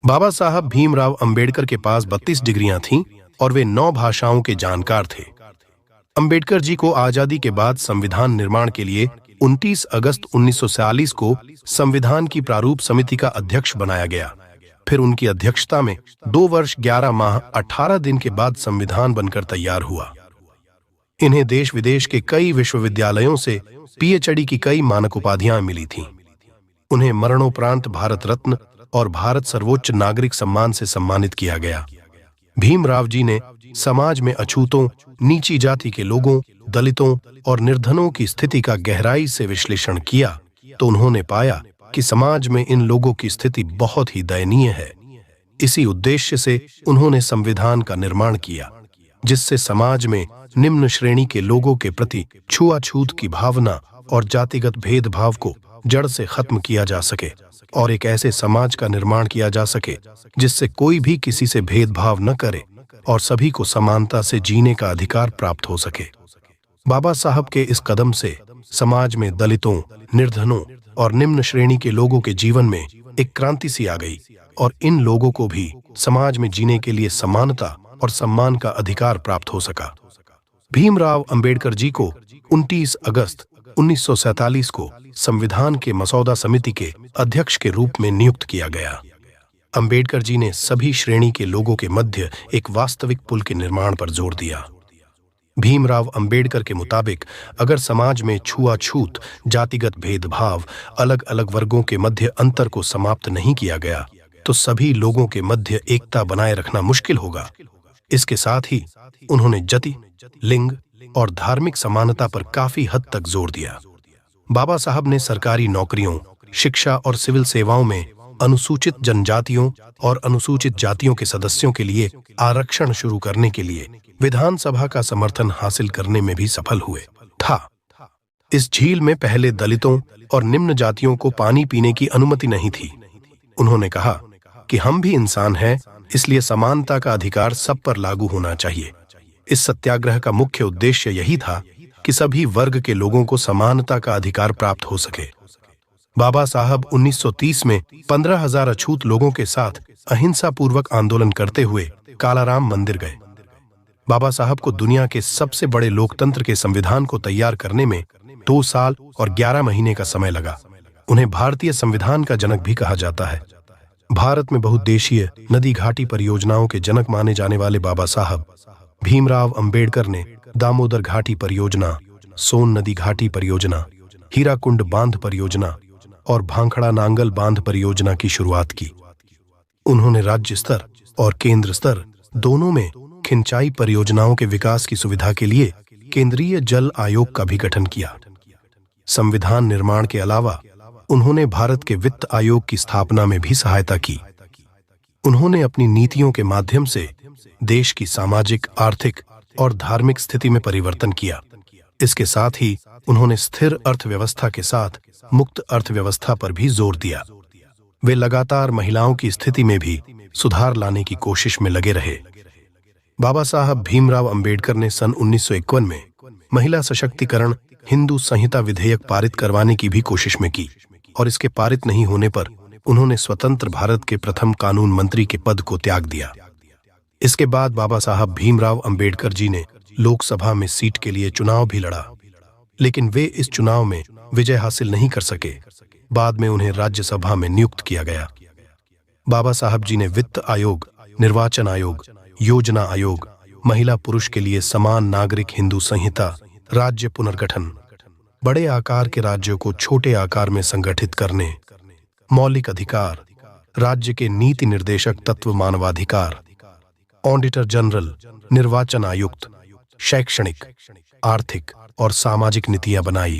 बाबा साहब भीमराव अंबेडकर के पास 32 डिग्रियां थीं और वे 9 भाषाओं के जानकार थे। अंबेडकर जी को आजादी के बाद संविधान निर्माण के लिए 29 अगस्त 1947 को संविधान की प्रारूप समिति का अध्यक्ष बनाया गया। फिर उनकी अध्यक्षता में 2 वर्ष 11 माह 18 दिन के बाद संविधान बनकर तैयार हुआ। इन्हें देश विदेश के कई विश्वविद्यालयों से पीएचडी की कई मानक उपाधियां मिली थीं। उन्हें मरणोपरांत भारत रत्न और भारत सर्वोच्च नागरिक सम्मान से सम्मानित किया गया। भीमराव जी ने समाज में अछूतों, नीची जाति के लोगों, दलितों और निर्धनों की स्थिति का गहराई से विश्लेषण किया तो उन्होंने पाया कि समाज में इन लोगों की स्थिति बहुत ही दयनीय है। इसी उद्देश्य से उन्होंने संविधान का निर्माण किया, जिससे समाज में निम्न श्रेणी के लोगों के प्रति छुआछूत की भावना और जातिगत भेदभाव को जड़ से खत्म किया जा सके और एक ऐसे समाज का निर्माण किया जा सके जिससे कोई भी किसी से भेदभाव न करे और सभी को समानता से जीने का अधिकार प्राप्त हो सके। बाबा साहब के इस कदम से समाज में दलितों, निर्धनों और निम्न श्रेणी के लोगों के जीवन में एक क्रांति सी आ गई और इन लोगों को भी समाज में जीने के लिए समानता और सम्मान का अधिकार प्राप्त हो सका। भीमराव अंबेडकर जी को 29 अगस्त 1947 को संविधान के मसौदा समिति के अध्यक्ष के रूप में नियुक्त किया गया। अंबेडकर जी ने सभी श्रेणी के लोगों के मध्य एक वास्तविक पुल के निर्माण पर जोर दिया। भीमराव अंबेडकर के मुताबिक अगर समाज में छुआछूत, जातिगत भेदभाव, अलग अलग वर्गों के मध्य अंतर को समाप्त नहीं किया गया तो सभी लोगों के मध्य एकता बनाए रखना मुश्किल होगा। इसके साथ ही उन्होंने जाति, लिंग और धार्मिक समानता पर काफी हद तक जोर दिया। बाबा साहब ने सरकारी नौकरियों, शिक्षा और सिविल सेवाओं में अनुसूचित जनजातियों और अनुसूचित जातियों के सदस्यों के लिए आरक्षण शुरू करने के लिए विधानसभा का समर्थन हासिल करने में भी सफल हुए था। इस झील में पहले दलितों और निम्न जातियों को पानी पीने की अनुमति नहीं थी। उन्होंने कहा कि हम भी इंसान हैं, इसलिए समानता का अधिकार सब पर लागू होना चाहिए। इस सत्याग्रह का मुख्य उद्देश्य यही था कि सभी वर्ग के लोगों को समानता का अधिकार प्राप्त हो सके। बाबा साहब 1930 में 15,000 अछूत लोगों के साथ अहिंसा पूर्वक आंदोलन करते हुए कालाराम मंदिर गए। बाबा साहब को दुनिया के सबसे बड़े लोकतंत्र के संविधान को तैयार करने में 2 साल और 11 महीने का समय लगा। उन्हें भारतीय संविधान का जनक भी कहा जाता है। भारत में बहुउद्देशीय नदी घाटी परियोजनाओं के जनक माने जाने वाले बाबा साहब भीमराव अंबेडकर ने दामोदर घाटी परियोजना, सोन नदी घाटी परियोजना, हीराकुंड बांध परियोजना और भांखड़ा नांगल बांध परियोजना की शुरुआत की। उन्होंने राज्य स्तर और केंद्र स्तर दोनों में खिंचाई परियोजनाओं के विकास की सुविधा के लिए केंद्रीय जल आयोग का भी गठन किया। संविधान निर्माण के अलावा उन्होंने भारत के वित्त आयोग की स्थापना में भी सहायता की। उन्होंने अपनी नीतियों के माध्यम से देश की सामाजिक, आर्थिक और धार्मिक स्थिति में परिवर्तन किया। इसके साथ ही उन्होंने स्थिर अर्थव्यवस्था के साथ मुक्त अर्थव्यवस्था पर भी जोर दिया। वे लगातार महिलाओं की स्थिति में भी सुधार लाने की कोशिश में लगे रहे। बाबा साहब भीमराव अंबेडकर ने सन 1951 में महिला सशक्तिकरण हिंदू संहिता विधेयक पारित करवाने की भी कोशिश में की और इसके पारित नहीं होने पर उन्होंने स्वतंत्र भारत के प्रथम कानून मंत्री के पद को त्याग दिया। इसके बाद बाबा साहब भीमराव अंबेडकर जी ने लोकसभा में सीट के लिए चुनाव भी लड़ा, लेकिन वे इस चुनाव में विजय हासिल नहीं कर सके। बाद में उन्हें राज्यसभा में नियुक्त किया गया। बाबा साहब जी ने वित्त आयोग, निर्वाचन आयोग, योजना आयोग, महिला पुरुष के लिए समान नागरिक हिंदू संहिता, राज्य पुनर्गठन, बड़े आकार के राज्यों को छोटे आकार में संगठित करने, मौलिक अधिकार, राज्य के नीति निर्देशक तत्व, मानवाधिकार, ऑडिटर जनरल, निर्वाचन आयुक्त, शैक्षणिक, आर्थिक और सामाजिक नीतियां बनाई।